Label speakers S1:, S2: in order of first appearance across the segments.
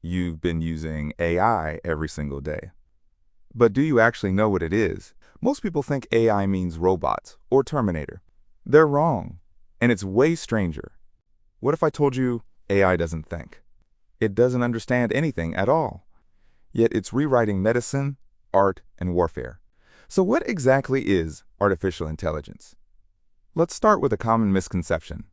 S1: you've been using AI every single day. But do you actually know what it is? Most people think AI means robots or Terminator. They're wrong, and it's way stranger. What if I told you AI doesn't think? It doesn't understand anything at all. Yet it's rewriting medicine, art, and warfare. So what exactly is artificial intelligence? Let's start with a common misconception.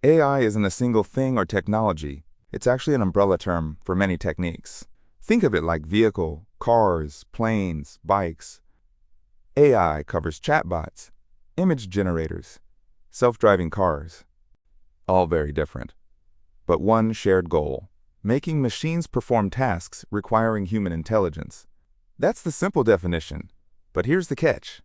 S1: AI isn't a single thing or technology. It's actually an umbrella term for many techniques. Think of it like vehicle, cars, planes, bikes. AI covers chatbots, image generators, self-driving cars. All very different, but one shared goal: making machines perform tasks requiring human intelligence. That's the simple definition, but here's the catch.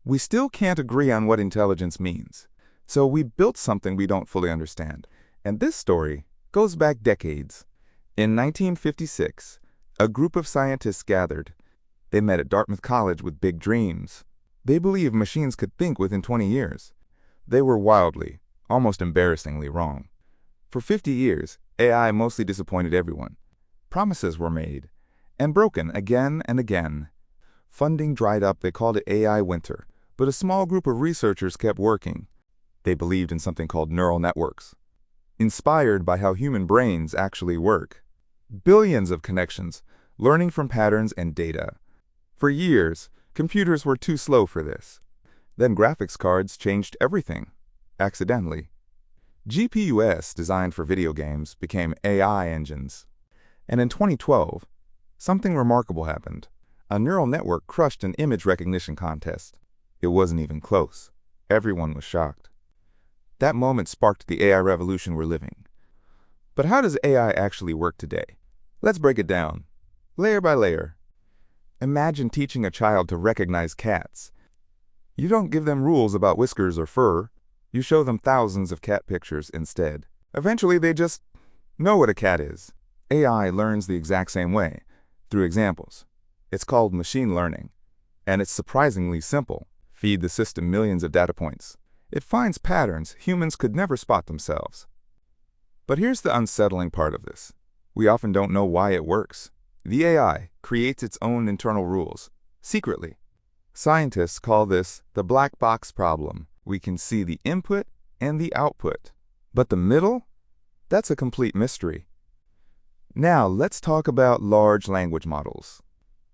S1: We still can't agree on what intelligence means, so we built something we don't fully understand. And this story goes back decades. In 1956, a group of scientists gathered. They met at Dartmouth College with big dreams. They believed machines could think within 20 years. They were wildly, almost embarrassingly wrong. For 50 years, AI mostly disappointed everyone. Promises were made, and broken again and again. Funding dried up. They called it AI winter, but a small group of researchers kept working. They believed in something called neural networks, inspired by how human brains actually work. Billions of connections, learning from patterns and data. For years, computers were too slow for this. Then graphics cards changed everything, accidentally. GPUs, designed for video games, became AI engines. And in 2012, something remarkable happened. A neural network crushed an image recognition contest. It wasn't even close. Everyone was shocked. That moment sparked the AI revolution we're living. But how does AI actually work today? Let's break it down, layer by layer. Imagine teaching a child to recognize cats. You don't give them rules about whiskers or fur. You show them thousands of cat pictures instead. Eventually, they just know what a cat is. AI learns the exact same way, through examples. It's called machine learning, and it's surprisingly simple. Feed the system millions of data points. It finds patterns humans could never spot themselves. But here's the unsettling part of this. We often don't know why it works. The AI creates its own internal rules, secretly. Scientists call this the black box problem. We can see the input and the output. But the middle? That's a complete mystery. Now let's talk about large language models.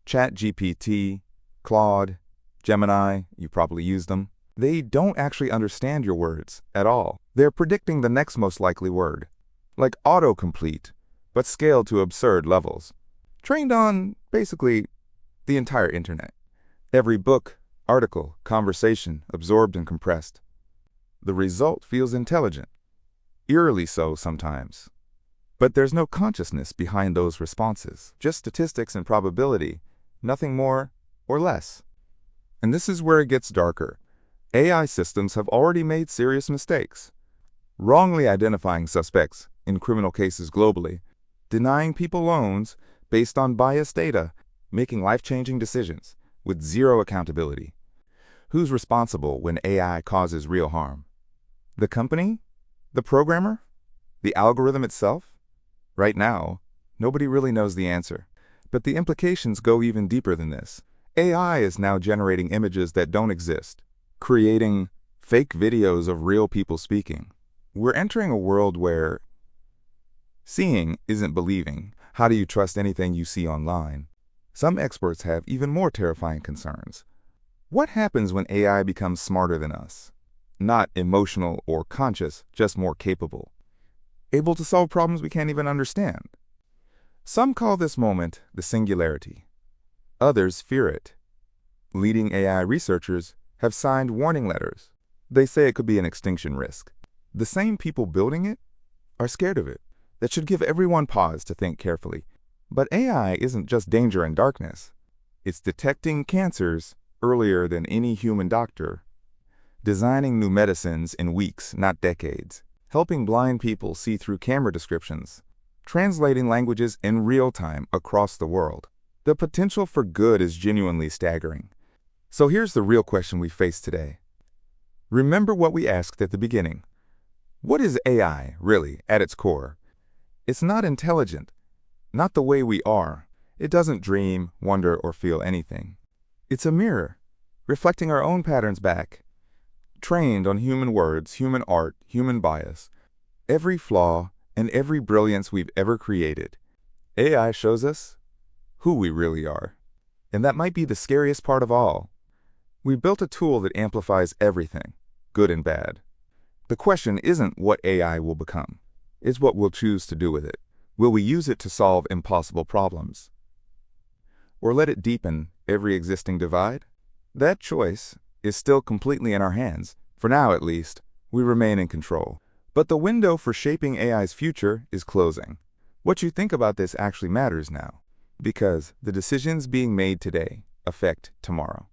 S1: ChatGPT, Claude, Gemini, you probably use them. They don't actually understand your words at all. They're predicting the next most likely word, like autocomplete, but scaled to absurd levels. Trained on, basically, the entire internet. Every book, article, conversation absorbed and compressed. The result feels intelligent, eerily so sometimes. But there's no consciousness behind those responses, just statistics and probability, nothing more or less. And this is where it gets darker. AI systems have already made serious mistakes, wrongly identifying suspects in criminal cases globally, denying people loans based on biased data, making life-changing decisions with zero accountability. Who's responsible when AI causes real harm? The company? The programmer? The algorithm itself? Right now, nobody really knows the answer. But the implications go even deeper than this. AI is now generating images that don't exist, creating fake videos of real people speaking. We're entering a world where seeing isn't believing. How do you trust anything you see online? Some experts have even more terrifying concerns. What happens when AI becomes smarter than us? Not emotional or conscious, just more capable. Able to solve problems we can't even understand. Some call this moment the singularity. Others fear it. Leading AI researchers have signed warning letters. They say it could be an extinction risk. The same people building it are scared of it. That should give everyone pause to think carefully. But AI isn't just danger and darkness. It's detecting cancers earlier than any human doctor, designing new medicines in weeks, not decades, helping blind people see through camera descriptions, translating languages in real time across the world. The potential for good is genuinely staggering. So here's the real question we face today. Remember what we asked at the beginning. What is AI, really, at its core? It's not intelligent. not the way we are. It doesn't dream, wonder, or feel anything. It's a mirror, reflecting our own patterns back, trained on human words, human art, human bias, every flaw, and every brilliance we've ever created. AI shows us who we really are. And that might be the scariest part of all. We built a tool that amplifies everything, good and bad. The question isn't what AI will become. It's what we'll choose to do with it. Will we use it to solve impossible problems? Or let it deepen every existing divide? That choice is still completely in our hands. For now, at least, we remain in control. But the window for shaping AI's future is closing. What you think about this actually matters now, because the decisions being made today affect tomorrow.